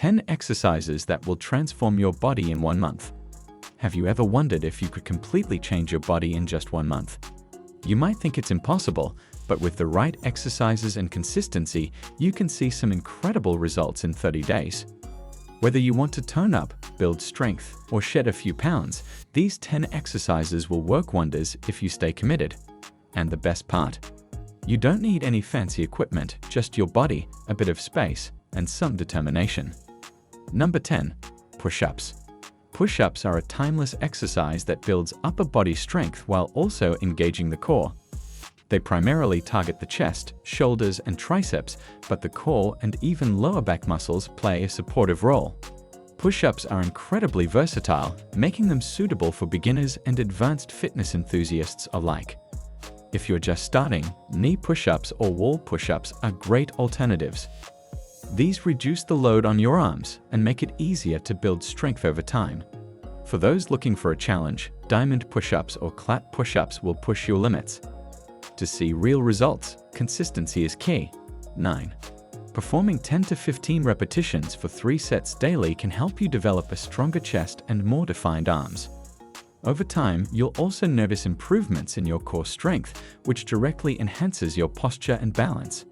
10 exercises that will transform your body in 1 month. Have you ever wondered if you could completely change your body in just 1 month? You might think it's impossible, but with the right exercises and consistency, you can see some incredible results in 30 days. Whether you want to tone up, build strength, or shed a few pounds, these 10 exercises will work wonders if you stay committed. And the best part? You don't need any fancy equipment, just your body, a bit of space, and some determination. Number 10. Push-ups. Push-ups are a timeless exercise that builds upper body strength while also engaging the core. They primarily target the chest, shoulders, and triceps, but the core and even lower back muscles play a supportive role. Push-ups are incredibly versatile, making them suitable for beginners and advanced fitness enthusiasts alike. If you're just starting, knee push-ups or wall push-ups are great alternatives. These reduce the load on your arms and make it easier to build strength over time. For those looking for a challenge, diamond push-ups or clat push-ups will push your limits. To see real results, consistency is key. 9. Performing 10 to 15 repetitions for 3 sets daily can help you develop a stronger chest and more defined arms. Over time, you'll also notice improvements in your core strength, which directly enhances your posture and balance.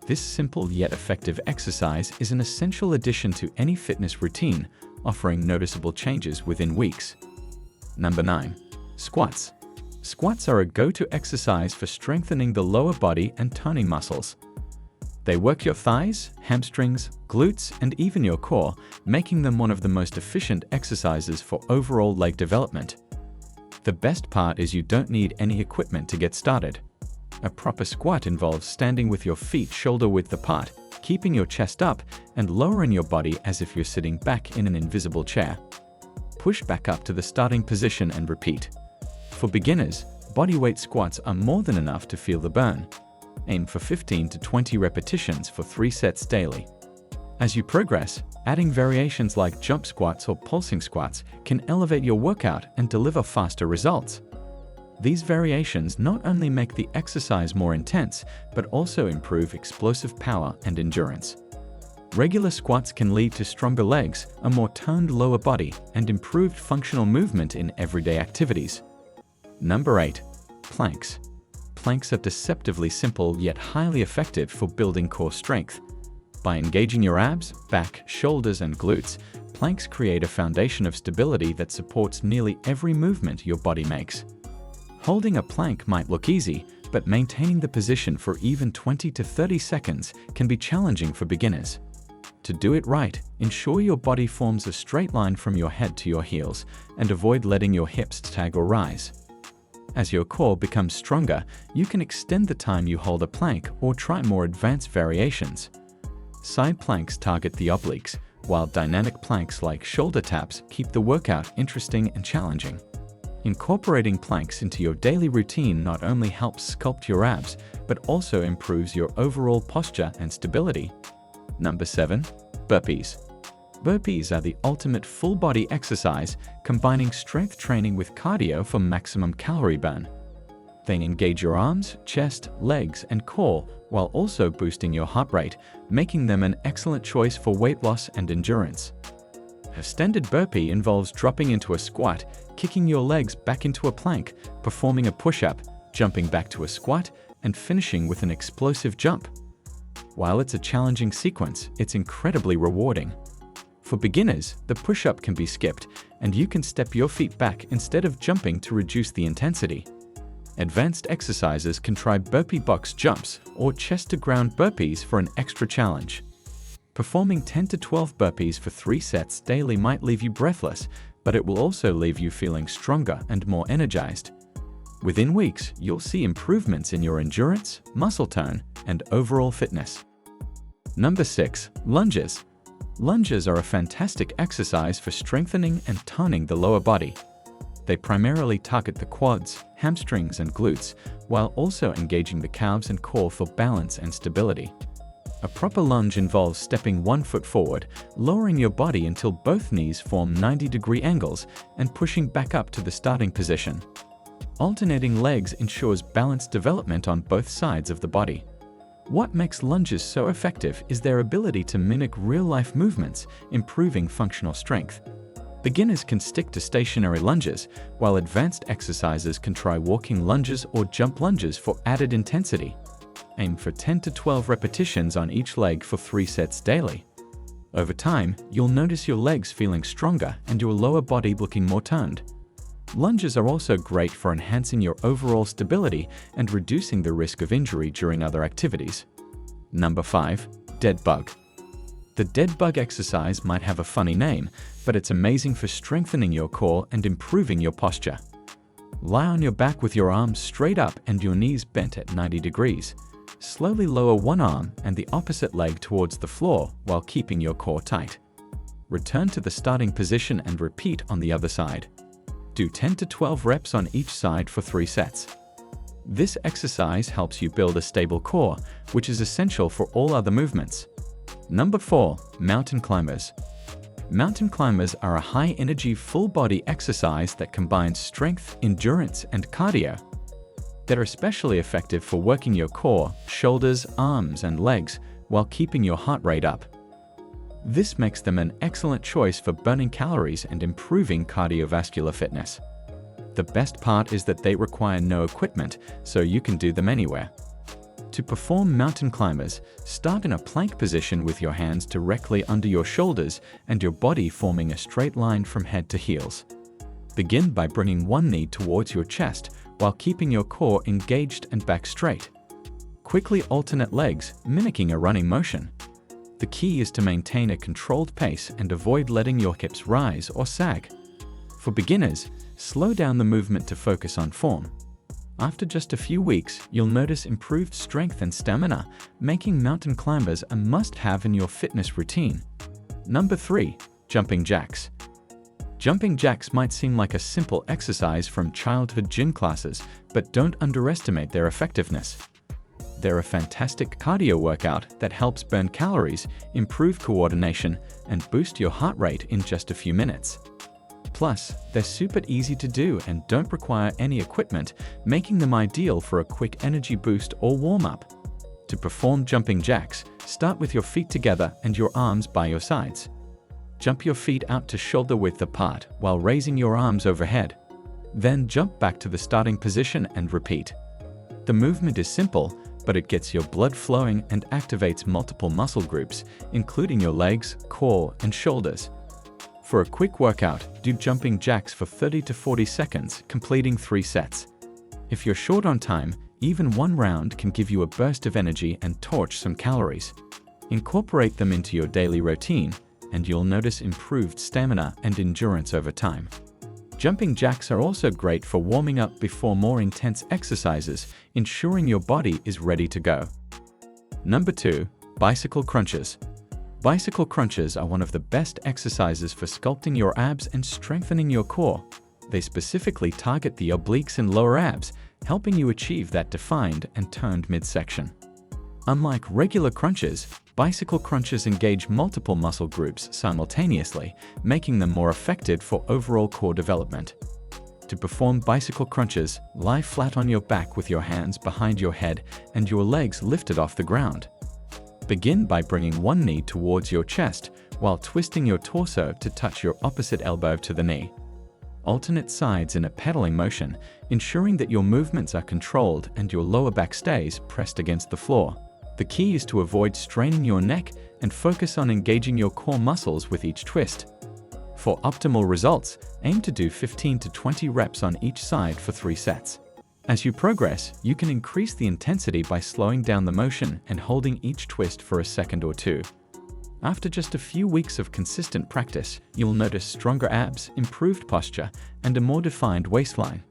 This simple yet effective exercise is an essential addition to any fitness routine, offering noticeable changes within weeks. Number 9. Squats. Squats are a go-to exercise for strengthening the lower body and toning muscles. They work your thighs, hamstrings, glutes, and even your core, making them one of the most efficient exercises for overall leg development. The best part is you don't need any equipment to get started. A proper squat involves standing with your feet shoulder-width apart, keeping your chest up, and lowering your body as if you're sitting back in an invisible chair. Push back up to the starting position and repeat. For beginners, bodyweight squats are more than enough to feel the burn. Aim for 15 to 20 repetitions for 3 sets daily. As you progress, adding variations like jump squats or pulsing squats can elevate your workout and deliver faster results. These variations not only make the exercise more intense, but also improve explosive power and endurance. Regular squats can lead to stronger legs, a more toned lower body, and improved functional movement in everyday activities. Number 8. Planks. Planks are deceptively simple yet highly effective for building core strength. By engaging your abs, back, shoulders, and glutes, planks create a foundation of stability that supports nearly every movement your body makes. Holding a plank might look easy, but maintaining the position for even 20 to 30 seconds can be challenging for beginners. To do it right, ensure your body forms a straight line from your head to your heels, and avoid letting your hips sag or rise. As your core becomes stronger, you can extend the time you hold a plank or try more advanced variations. Side planks target the obliques, while dynamic planks like shoulder taps keep the workout interesting and challenging. Incorporating planks into your daily routine not only helps sculpt your abs, but also improves your overall posture and stability. Number 7. Burpees. Burpees are the ultimate full-body exercise, combining strength training with cardio for maximum calorie burn. They engage your arms, chest, legs, and core while also boosting your heart rate, making them an excellent choice for weight loss and endurance. A standard burpee involves dropping into a squat, kicking your legs back into a plank, performing a push-up, jumping back to a squat, and finishing with an explosive jump. While it's a challenging sequence, it's incredibly rewarding. For beginners, the push-up can be skipped, and you can step your feet back instead of jumping to reduce the intensity. Advanced exercises can try burpee box jumps or chest-to-ground burpees for an extra challenge. Performing 10 to 12 burpees for 3 sets daily might leave you breathless, but it will also leave you feeling stronger and more energized. Within weeks, you'll see improvements in your endurance, muscle tone, and overall fitness. Number 6. Lunges. Lunges are a fantastic exercise for strengthening and toning the lower body. They primarily target the quads, hamstrings, and glutes, while also engaging the calves and core for balance and stability. A proper lunge involves stepping 1 foot forward, lowering your body until both knees form 90-degree angles, and pushing back up to the starting position. Alternating legs ensures balanced development on both sides of the body. What makes lunges so effective is their ability to mimic real-life movements, improving functional strength. Beginners can stick to stationary lunges, while advanced exercisers can try walking lunges or jump lunges for added intensity. Aim for 10 to 12 repetitions on each leg for 3 sets daily. Over time, you'll notice your legs feeling stronger and your lower body looking more toned. Lunges are also great for enhancing your overall stability and reducing the risk of injury during other activities. Number 5. Dead bug. The dead bug exercise might have a funny name, but it's amazing for strengthening your core and improving your posture. Lie on your back with your arms straight up and your knees bent at 90 degrees. Slowly lower one arm and the opposite leg towards the floor while keeping your core tight. Return to the starting position and repeat on the other side. Do 10 to 12 reps on each side for 3 sets. This exercise helps you build a stable core, which is essential for all other movements. Number 4. Mountain climbers. Mountain climbers are a high-energy, full-body exercise that combines strength, endurance, and cardio. They're especially effective for working your core, shoulders, arms, and legs while keeping your heart rate up. This makes them an excellent choice for burning calories and improving cardiovascular fitness. The best part is that they require no equipment, so you can do them anywhere. To perform mountain climbers, start in a plank position with your hands directly under your shoulders and your body forming a straight line from head to heels. Begin by bringing one knee towards your chest while keeping your core engaged and back straight. Quickly alternate legs, mimicking a running motion. The key is to maintain a controlled pace and avoid letting your hips rise or sag. For beginners, slow down the movement to focus on form. After just a few weeks, you'll notice improved strength and stamina, making mountain climbers a must-have in your fitness routine. Number 3. Jumping jacks. Jumping jacks might seem like a simple exercise from childhood gym classes, but don't underestimate their effectiveness. They're a fantastic cardio workout that helps burn calories, improve coordination, and boost your heart rate in just a few minutes. Plus, they're super easy to do and don't require any equipment, making them ideal for a quick energy boost or warm-up. To perform jumping jacks, start with your feet together and your arms by your sides. Jump your feet out to shoulder width apart while raising your arms overhead. Then jump back to the starting position and repeat. The movement is simple, but it gets your blood flowing and activates multiple muscle groups, including your legs, core, and shoulders. For a quick workout, do jumping jacks for 30 to 40 seconds, completing 3 sets. If you're short on time, even one round can give you a burst of energy and torch some calories. Incorporate them into your daily routine, and you'll notice improved stamina and endurance over time. Jumping jacks are also great for warming up before more intense exercises, ensuring your body is ready to go. Number 2. Bicycle crunches. Bicycle crunches are one of the best exercises for sculpting your abs and strengthening your core. They specifically target the obliques and lower abs, helping you achieve that defined and toned midsection. Unlike regular crunches, bicycle crunches engage multiple muscle groups simultaneously, making them more effective for overall core development. To perform bicycle crunches, lie flat on your back with your hands behind your head and your legs lifted off the ground. Begin by bringing one knee towards your chest while twisting your torso to touch your opposite elbow to the knee. Alternate sides in a pedaling motion, ensuring that your movements are controlled and your lower back stays pressed against the floor. The key is to avoid straining your neck and focus on engaging your core muscles with each twist. For optimal results, aim to do 15 to 20 reps on each side for 3 sets. As you progress, you can increase the intensity by slowing down the motion and holding each twist for a second or 2. After just a few weeks of consistent practice, you'll notice stronger abs, improved posture, and a more defined waistline.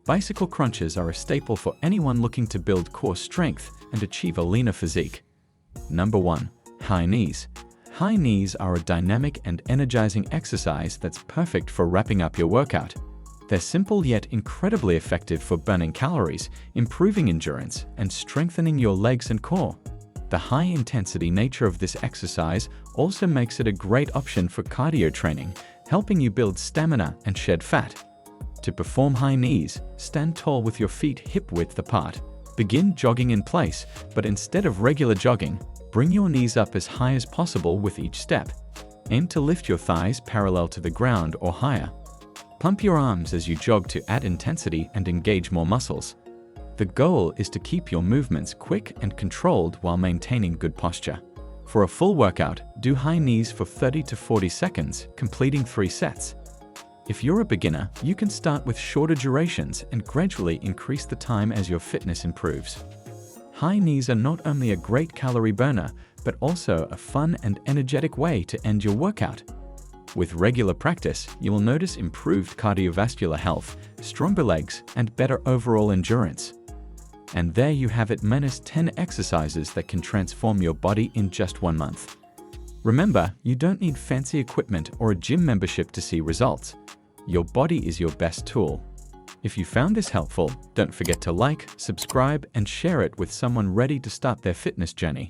Bicycle crunches are a staple for anyone looking to build core strength and achieve a leaner physique. Number 1. High knees. High knees are a dynamic and energizing exercise that's perfect for wrapping up your workout. They're simple yet incredibly effective for burning calories, improving endurance, and strengthening your legs and core. The high-intensity nature of this exercise also makes it a great option for cardio training, helping you build stamina and shed fat. To perform high knees, stand tall with your feet hip-width apart. Begin jogging in place, but instead of regular jogging, bring your knees up as high as possible with each step. Aim to lift your thighs parallel to the ground or higher. Pump your arms as you jog to add intensity and engage more muscles. The goal is to keep your movements quick and controlled while maintaining good posture. For a full workout, do high knees for 30 to 40 seconds, completing 3 sets. If you're a beginner, you can start with shorter durations and gradually increase the time as your fitness improves. High knees are not only a great calorie burner, but also a fun and energetic way to end your workout. With regular practice, you will notice improved cardiovascular health, stronger legs, and better overall endurance. And there you have it, minus 10 exercises that can transform your body in just 1 month. Remember, you don't need fancy equipment or a gym membership to see results. Your body is your best tool. If you found this helpful, don't forget to like, subscribe, and share it with someone ready to start their fitness journey.